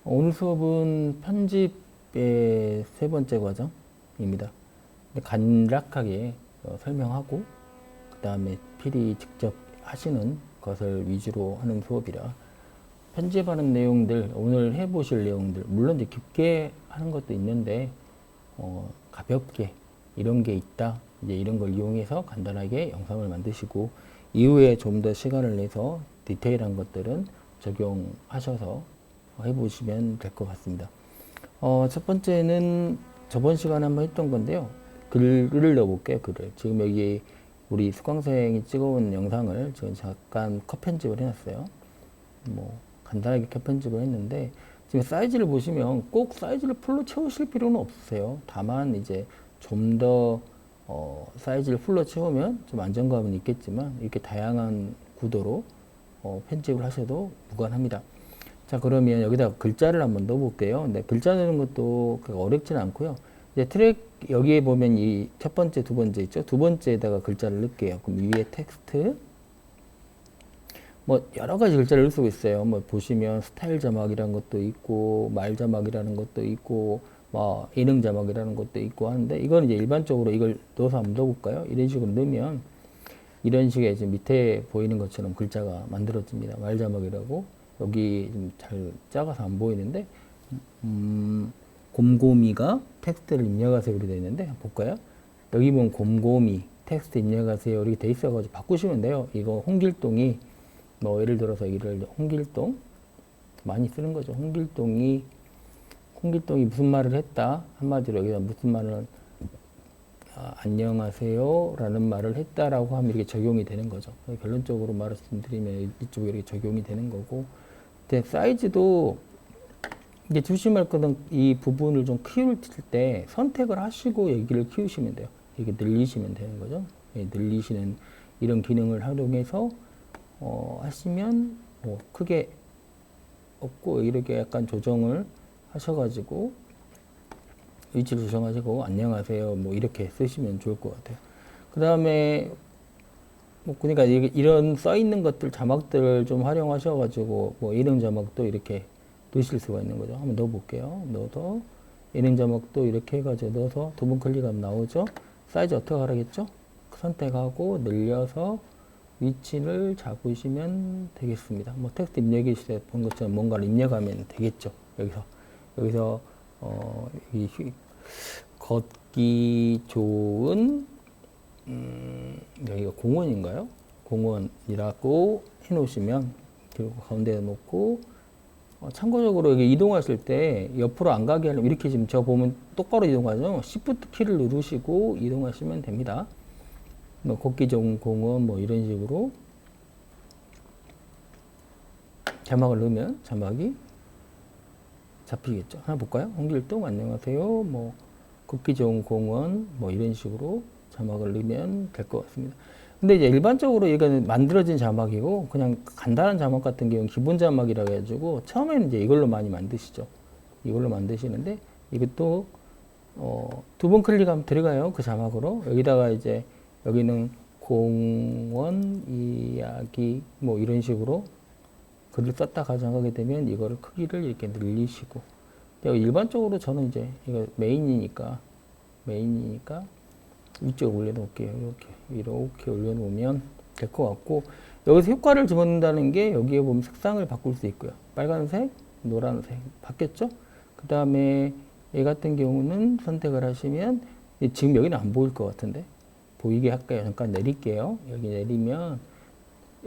오늘 수업은 편집의 세 번째 과정입니다. 간략하게 설명하고 그 다음에 필히 직접 하시는 것을 위주로 하는 수업이라 편집하는 내용들, 오늘 해보실 내용들, 물론 이제 깊게 하는 것도 있는데 가볍게 이런 게 있다, 이제 이런 걸 이용해서 간단하게 영상을 만드시고 이후에 좀 더 시간을 내서 디테일한 것들은 적용하셔서 해보시면 될 것 같습니다. 첫 번째는 저번 시간에 한번 했던 건데요. 글을 넣어볼게요. 글을. 지금 여기 우리 수강생이 찍어온 영상을 지금 잠깐 컷 편집을 해놨어요. 뭐 간단하게 컷 편집을 했는데 지금 사이즈를 보시면 꼭 사이즈를 풀로 채우실 필요는 없으세요. 다만 이제 좀 더 사이즈를 풀로 채우면 좀 안정감은 있겠지만 이렇게 다양한 구도로 편집을 하셔도 무관합니다. 자, 그러면 여기다 글자를 한번 넣어볼게요. 근데 글자 넣는 것도 어렵지는 않고요. 이제 트랙, 여기에 보면 이 첫 번째, 두 번째 있죠? 두 번째에다가 글자를 넣을게요. 그럼 위에 텍스트. 뭐, 여러 가지 글자를 넣을 수 있어요. 뭐, 보시면 스타일 자막이라는 것도 있고, 말 자막이라는 것도 있고, 뭐, 예능 자막이라는 것도 있고 하는데, 이건 이제 일반적으로 이걸 넣어서 한번 넣어볼까요? 이런 식으로 넣으면, 이런 식의 지금 밑에 보이는 것처럼 글자가 만들어집니다. 말 자막이라고. 여기 좀 잘 작아서 안 보이는데 곰곰이가 텍스트를 입력하세요 이렇게 되어 있는데 볼까요? 여기 보면 곰곰이 텍스트 입력하세요 이렇게 돼 있어가지고 바꾸시면 돼요. 이거 홍길동이 뭐 예를 들어서 이를 홍길동 많이 쓰는 거죠. 홍길동이 무슨 말을 했다 한마디로 여기다 무슨 말을 안녕하세요 라는 말을 했다라고 하면 이렇게 적용이 되는 거죠. 결론적으로 말씀드리면 이쪽에 이렇게 적용이 되는 거고, 근데 사이즈도 이제 조심할 거는 이 부분을 좀 키울 때 선택을 하시고 여기를 키우시면 돼요. 이렇게 늘리시면 되는 거죠. 늘리시는 이런 기능을 활용해서 하시면 뭐 크게 없고 이렇게 약간 조정을 하셔가지고 위치를 조정하시고 안녕하세요 뭐 이렇게 쓰시면 좋을 것 같아요. 그 다음에 뭐 그러니까 이런 써 있는 것들 자막들을 좀 활용하셔가지고 뭐 예능 자막도 이렇게 넣으실 수가 있는 거죠. 한번 넣어볼게요. 넣어서 예능 자막도 이렇게 해가지고 넣어서 두 번 클릭하면 나오죠. 사이즈 어떻게 하라겠죠? 선택하고 늘려서 위치를 잡으시면 되겠습니다. 뭐 텍스트 입력해 주실 때 본 것처럼 뭔가를 입력하면 되겠죠. 여기서 이 걷기 좋은 여기가 공원인가요? 공원이라고 해놓으시면 그리고 가운데에 놓고 참고적으로 여기 이동하실 때 옆으로 안 가게 하려면 이렇게 지금 저 보면 똑바로 이동하죠. Shift 키를 누르시고 이동하시면 됩니다. 뭐 걷기 좋은 공원 뭐 이런 식으로 자막을 넣으면 자막이 잡히겠죠. 하나 볼까요? 홍길동 안녕하세요. 뭐 걷기 좋은 공원 뭐 이런 식으로 자막을 넣으면 될 것 같습니다. 근데 이제 일반적으로 이거는 만들어진 자막이고 그냥 간단한 자막 같은 경우는 기본 자막이라고 해가지고 처음에는 이제 이걸로 많이 만드시죠. 이걸로 만드시는데 이것도 두 번 클릭하면 들어가요. 그 자막으로 여기다가 이제 여기는 공원 이야기 뭐 이런 식으로 글을 썼다 가정하게 되면 이거를 크기를 이렇게 늘리시고 일반적으로 저는 이제 이거 메인이니까 위쪽에 올려놓을게요. 이렇게 올려놓으면 될 것 같고 여기서 효과를 집어넣는다는 게 여기에 보면 색상을 바꿀 수 있고요. 빨간색, 노란색 바뀌었죠? 그 다음에 얘 같은 경우는 선택을 하시면 지금 여기는 안 보일 것 같은데 보이게 할까요? 잠깐 내릴게요. 여기 내리면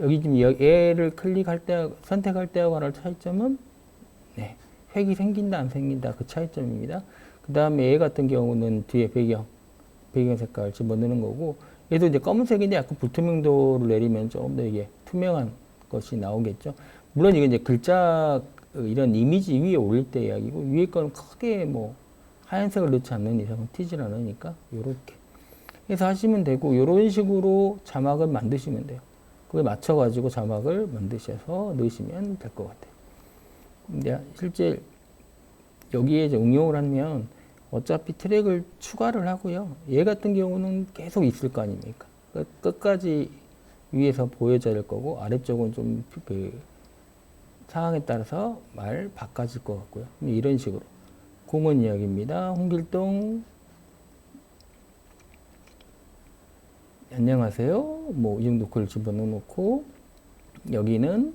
여기 지금 얘를 클릭할 때 선택할 때와 관한 차이점은 네, 획이 생긴다 안 생긴다 그 차이점입니다. 그 다음에 얘 같은 경우는 뒤에 배경 색깔 집어넣는 거고 얘도 이제 검은색인데 약간 불투명도를 내리면 조금 더 이게 투명한 것이 나오겠죠. 물론 이게 이제 글자 이런 이미지 위에 올릴 때 이야기고 위에 거는 크게 뭐 하얀색을 넣지 않는 이상은 튀질 않으니까 요렇게 해서 하시면 되고 요런 식으로 자막을 만드시면 돼요. 그에 맞춰가지고 자막을 만드셔서 넣으시면 될 것 같아요. 근데 실제 여기에 이제 응용을 하면 어차피 트랙을 추가를 하고요. 얘 같은 경우는 계속 있을 거 아닙니까? 끝까지 위에서 보여져야 될 거고 아래쪽은 좀 상황에 따라서 말 바꿔질 것 같고요. 이런 식으로 공원 이야기입니다. 홍길동 안녕하세요. 뭐 이 정도 글 집어넣어 놓고 여기는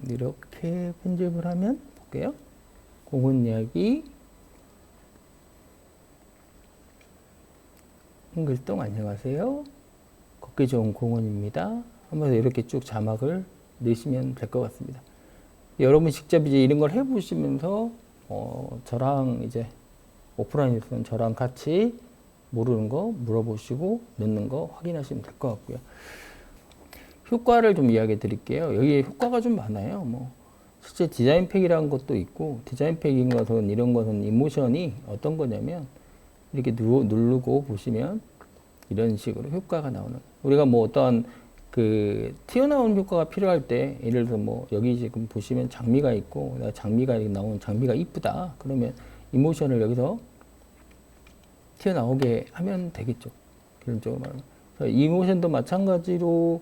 이렇게 편집을 하면 볼게요. 공원 이야기 홍길동 안녕하세요. 걷기 좋은 공원입니다. 하면서 이렇게 쭉 자막을 넣으시면 될 것 같습니다. 여러분 직접 이제 이런 걸 해보시면서 저랑 이제 오프라인에서는 저랑 같이 모르는 거 물어보시고 넣는 거 확인하시면 될 것 같고요. 효과를 좀 이야기해 드릴게요. 여기에 효과가 좀 많아요. 뭐 실제 디자인 팩이라는 것도 있고, 디자인 팩인 것은 이런 것은 이모션이 어떤 거냐면 이렇게 누르고 보시면 이런 식으로 효과가 나오는. 우리가 뭐 어떤 그 튀어나온 효과가 필요할 때, 예를 들어서 뭐 여기 지금 보시면 장미가 있고, 내가 장미가 나온 장미가 이쁘다. 그러면 이모션을 여기서 튀어나오게 하면 되겠죠. 기본적으로 말하면. 이모션도 마찬가지로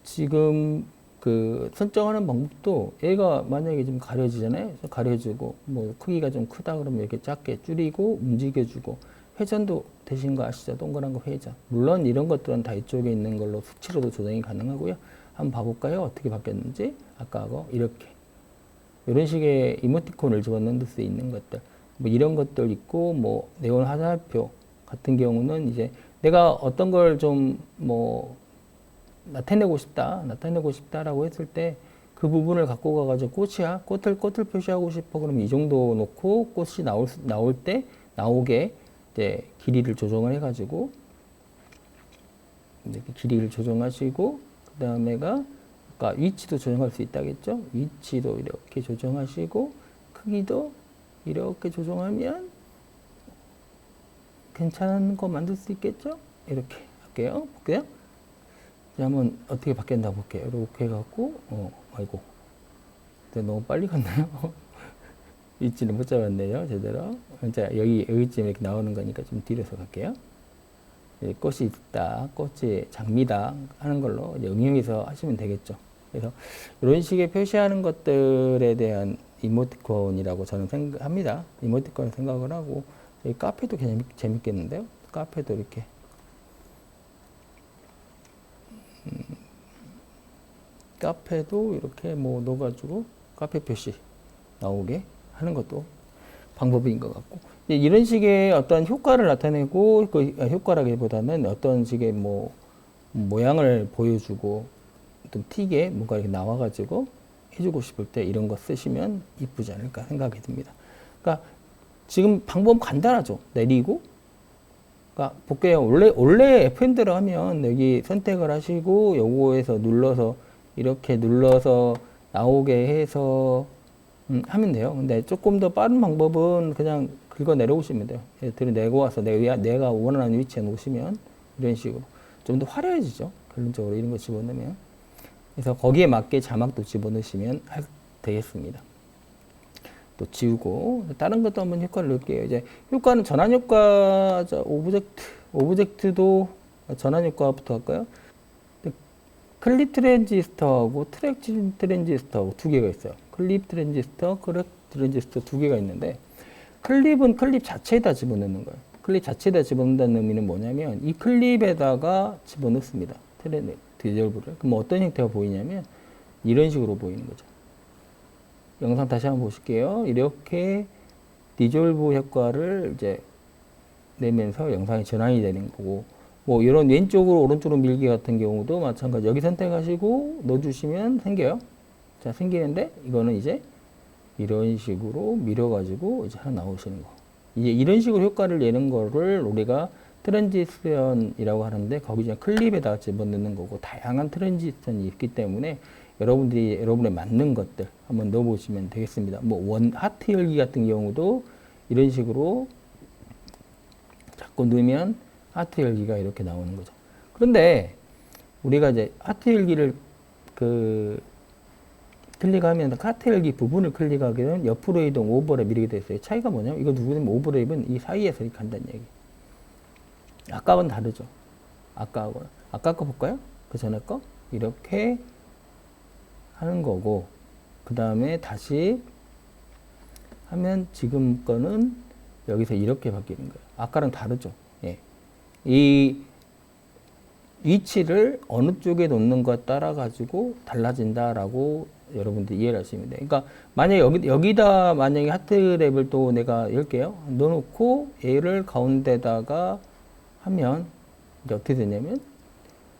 지금 그 설정하는 방법도 얘가 만약에 좀 가려지잖아요. 그래서 가려주고, 뭐 크기가 좀 크다 그러면 이렇게 작게 줄이고 움직여주고, 회전도 되신 거 아시죠? 동그란 거 회전. 물론 이런 것들은 다 이쪽에 있는 걸로 수치로도 조정이 가능하고요. 한번 봐볼까요? 어떻게 바뀌었는지. 아까하고 이렇게 이런 식의 이모티콘을 집어넣을 수 있는 것들, 뭐 이런 것들 있고, 뭐 네온 화살표 같은 경우는 이제 내가 어떤 걸 좀 뭐 나타내고 싶다라고 했을 때 그 부분을 갖고 가가지고 꽃을 표시하고 싶어 그러면 이 정도 놓고 꽃이 나올 때 나오게 이제 길이를 조정을 해가지고 이렇게 길이를 조정하시고, 그 다음에가 아까 위치도 조정할 수 있다겠죠? 위치도 이렇게 조정하시고 크기도 이렇게 조정하면 괜찮은 거 만들 수 있겠죠? 이렇게 할게요. 볼게요. 이제 한번 어떻게 바뀌었나 볼게요. 이렇게 해갖고, 아이고. 너무 빨리 갔나요? 위치를 못 잡았네요. 제대로. 자, 여기쯤 이렇게 나오는 거니까 좀 뒤로서 갈게요. 꽃이 있다, 꽃이 장미다 하는 걸로 이제 응용해서 하시면 되겠죠. 그래서 이런 식의 표시하는 것들에 대한 이모티콘이라고 저는 생각합니다. 이모티콘을 생각을 하고, 여기 카페도 재밌겠는데요. 카페도 이렇게 카페도 이렇게 뭐 넣어가지고 카페 표시 나오게 하는 것도 방법인 것 같고, 이런 식의 어떤 효과를 나타내고, 그 효과라기보다는 어떤 식의 뭐 모양을 보여주고 좀 튀게 뭔가 이렇게 나와가지고 해주고 싶을 때 이런 거 쓰시면 이쁘지 않을까 생각이 듭니다. 그러니까 지금 방법 간단하죠. 내리고, 그러니까 볼게요. 원래 FN대로 하면 여기 선택을 하시고 요거에서 눌러서 이렇게 눌러서 나오게 해서 하면 돼요. 근데 조금 더 빠른 방법은 그냥 긁어 내려오시면 돼요. 들여내고 와서 내가 원하는 위치에 놓으시면 이런 식으로 좀 더 화려해지죠. 결론적으로 이런 거 집어넣으면. 그래서 거기에 맞게 자막도 집어넣으시면 되겠습니다. 또 지우고, 다른 것도 한번 효과를 넣을게요. 이제 효과는 전환 효과, 오브젝트도 전환 효과부터 할까요? 클립 트랜지스터하고 트랙 트랜지스터하고 두 개가 있어요. 클립 트랜지스터, 트랙 트랜지스터 두 개가 있는데, 클립은 클립 자체에다 집어넣는 거예요. 클립 자체에다 집어넣는다는 의미는 뭐냐면 이 클립에다가 집어넣습니다. 디졸브를. 그럼 어떤 형태가 보이냐면 이런 식으로 보이는 거죠. 영상 다시 한번 보실게요. 이렇게 디졸브 효과를 이제 내면서 영상이 전환이 되는 거고, 뭐 이런 왼쪽으로 오른쪽으로 밀기 같은 경우도 마찬가지. 여기 선택하시고 넣어주시면 생겨요. 자, 생기는데 이거는 이제 이런 식으로 밀어가지고 이제 하나 나오시는 거. 이제 이런 식으로 효과를 내는 거를 우리가 트랜지션이라고 하는데, 거기 이제 클립에다가 집어넣는 거고, 다양한 트랜지션이 있기 때문에 여러분의 맞는 것들 한번 넣어보시면 되겠습니다. 뭐 하트 열기 같은 경우도 이런 식으로 자꾸 넣으면 하트 열기가 이렇게 나오는 거죠. 그런데 우리가 이제 하트 열기를 클릭하면 하트 열기 부분을 클릭하게 되면 옆으로 이동, 오버랩 이렇게 돼 있어요. 차이가 뭐냐면 이거 누구냐면 오버랩은 이 사이에서 이렇게 간다는 얘기. 아까하고는 다르죠. 아까하고는. 아까 거 볼까요? 그 전에 거? 이렇게 하는 거고, 그 다음에 다시 하면 지금 거는 여기서 이렇게 바뀌는 거예요. 아까랑 다르죠. 예. 이 위치를 어느 쪽에 놓는 것 따라 가지고 달라진다라고 여러분들 이해를 하시면 돼요. 그러니까 만약에 여기다 만약에 하트랩을 또 내가 열게요. 넣어놓고 얘를 가운데다가 하면 이제 어떻게 되냐면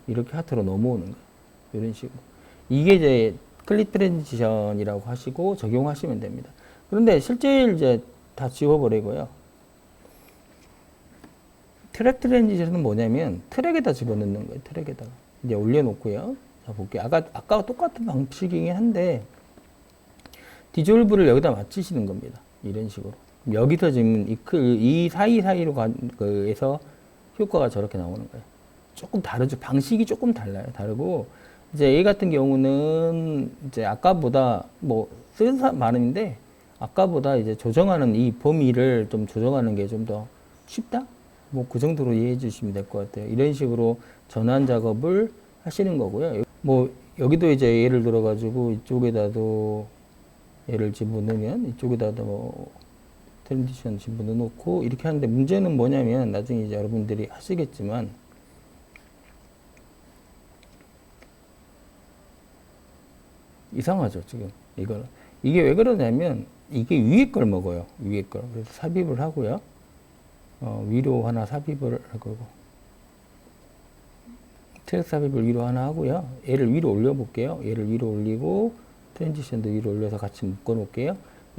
이렇게 하트로 넘어오는 거예요. 이런 식으로. 이게 이제 클릭 트랜지션이라고 하시고 적용하시면 됩니다. 그런데 실제 이제 다 지워버리고요. 트랙 트랜지션은 뭐냐면 트랙에다 집어넣는 거예요. 트랙에다가. 이제 올려놓고요. 자, 볼게요. 아까 똑같은 방식이긴 한데, 디졸브를 여기다 맞추시는 겁니다. 이런 식으로. 여기서 지금 이 사이사이로 해서 효과가 저렇게 나오는 거예요. 조금 다르죠. 방식이 조금 달라요. 다르고, 이제 A 같은 경우는 이제 아까보다 쓴 말인데, 아까보다 이제 조정하는 이 범위를 좀 조정하는 게 좀 더 쉽다? 그 정도로 이해해 주시면 될 것 같아요. 이런 식으로 전환 작업을 하시는 거고요. 여기도 이제 예를 들어가지고 이쪽에다도 얘를 집어넣으면 이쪽에다도 트랜지션 집어넣어 놓고 이렇게 하는데 문제는 뭐냐면 나중에 이제 여러분들이 하시겠지만 이상하죠, 지금. 이게 왜 그러냐면 이게 위에 걸 먹어요. 위에 걸. 그래서 삽입을 하고요. 위로 하나 삽입을 하고 트랙 삽입을 위로 하나 하고요. 얘를 위로 올려 볼게요. 얘를 위로 올리고 트랜지션도 위로 올려서 같이 묶어 놓을게요.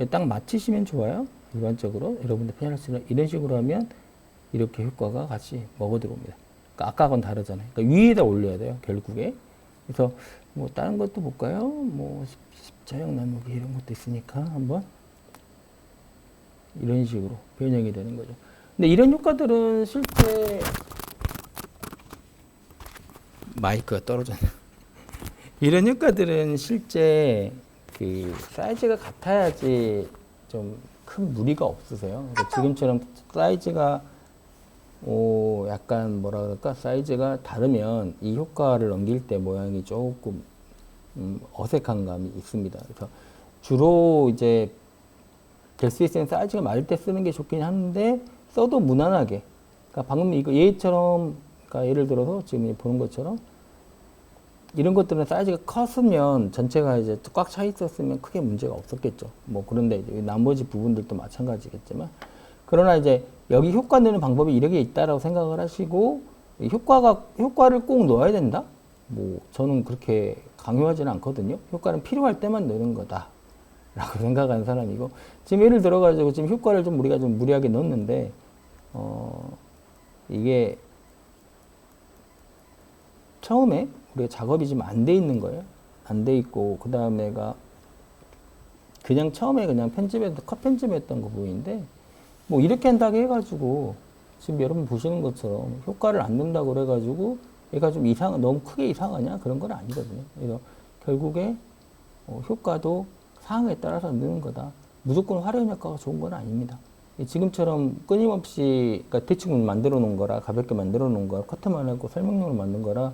딱 맞추시면 좋아요. 일반적으로 여러분들 편할수록 이런 식으로 하면 이렇게 효과가 같이 먹어 들어옵니다. 그러니까 아까하고는 다르잖아요. 그러니까 위에다 올려야 돼요, 결국에. 그래서 다른 것도 볼까요? 십자형 나누기 이런 것도 있으니까 한번 이런 식으로 변형이 되는 거죠. 근데 이런 효과들은 실제 마이크가 떨어졌네요. 이런 효과들은 실제 사이즈가 같아야지 좀 큰 무리가 없으세요. 그러니까 지금처럼 사이즈가 약간 뭐라 그럴까, 사이즈가 다르면 이 효과를 넘길 때 모양이 조금 어색한 감이 있습니다. 그래서 주로 이제 될 수 있으면 사이즈가 맞을 때 쓰는 게 좋긴 한데 써도 무난하게. 그러니까 방금 얘처럼, 그러니까 예를 들어서 지금 보는 것처럼 이런 것들은 사이즈가 컸으면 전체가 이제 꽉 차 있었으면 크게 문제가 없었겠죠. 그런데 이제 나머지 부분들도 마찬가지겠지만, 그러나 이제 여기 효과 넣는 방법이 이렇게 있다라고 생각을 하시고 효과를 꼭 넣어야 된다? 저는 그렇게 강요하지는 않거든요. 효과는 필요할 때만 넣는 거다 라고 생각하는 사람이고, 지금 예를 들어가지고 지금 효과를 좀 우리가 좀 무리하게 넣었는데 이게 처음에 우리가 작업이 지금 안 돼 있는 거예요. 안 돼 있고, 그 다음에가 그냥 처음에 그냥 컷 편집했던 거 보이는데, 이렇게 한다고 해가지고, 지금 여러분 보시는 것처럼 효과를 안 넣는다고 그래가지고, 얘가 좀 너무 크게 이상하냐? 그런 건 아니거든요. 그래서 결국에, 효과도 상황에 따라서 넣는 거다. 무조건 활용 효과가 좋은 건 아닙니다. 지금처럼 끊임없이, 그러니까 대충 만들어 놓은 거라, 가볍게 만들어 놓은 거라, 커트만 하고 설명용으로 만든 거라,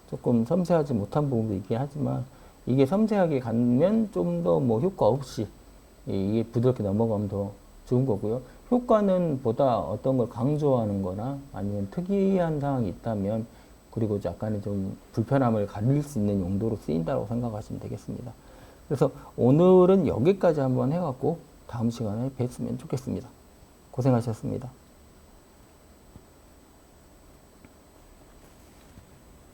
조금 섬세하지 못한 부분도 있긴 하지만, 이게 섬세하게 가면 좀 더 효과 없이 이게 부드럽게 넘어가면 더 좋은 거고요. 효과는 보다 어떤 걸 강조하는 거나 아니면 특이한 상황이 있다면, 그리고 약간의 좀 불편함을 가릴 수 있는 용도로 쓰인다고 생각하시면 되겠습니다. 그래서 오늘은 여기까지 한번 해갖고 다음 시간에 뵀으면 좋겠습니다. 고생하셨습니다.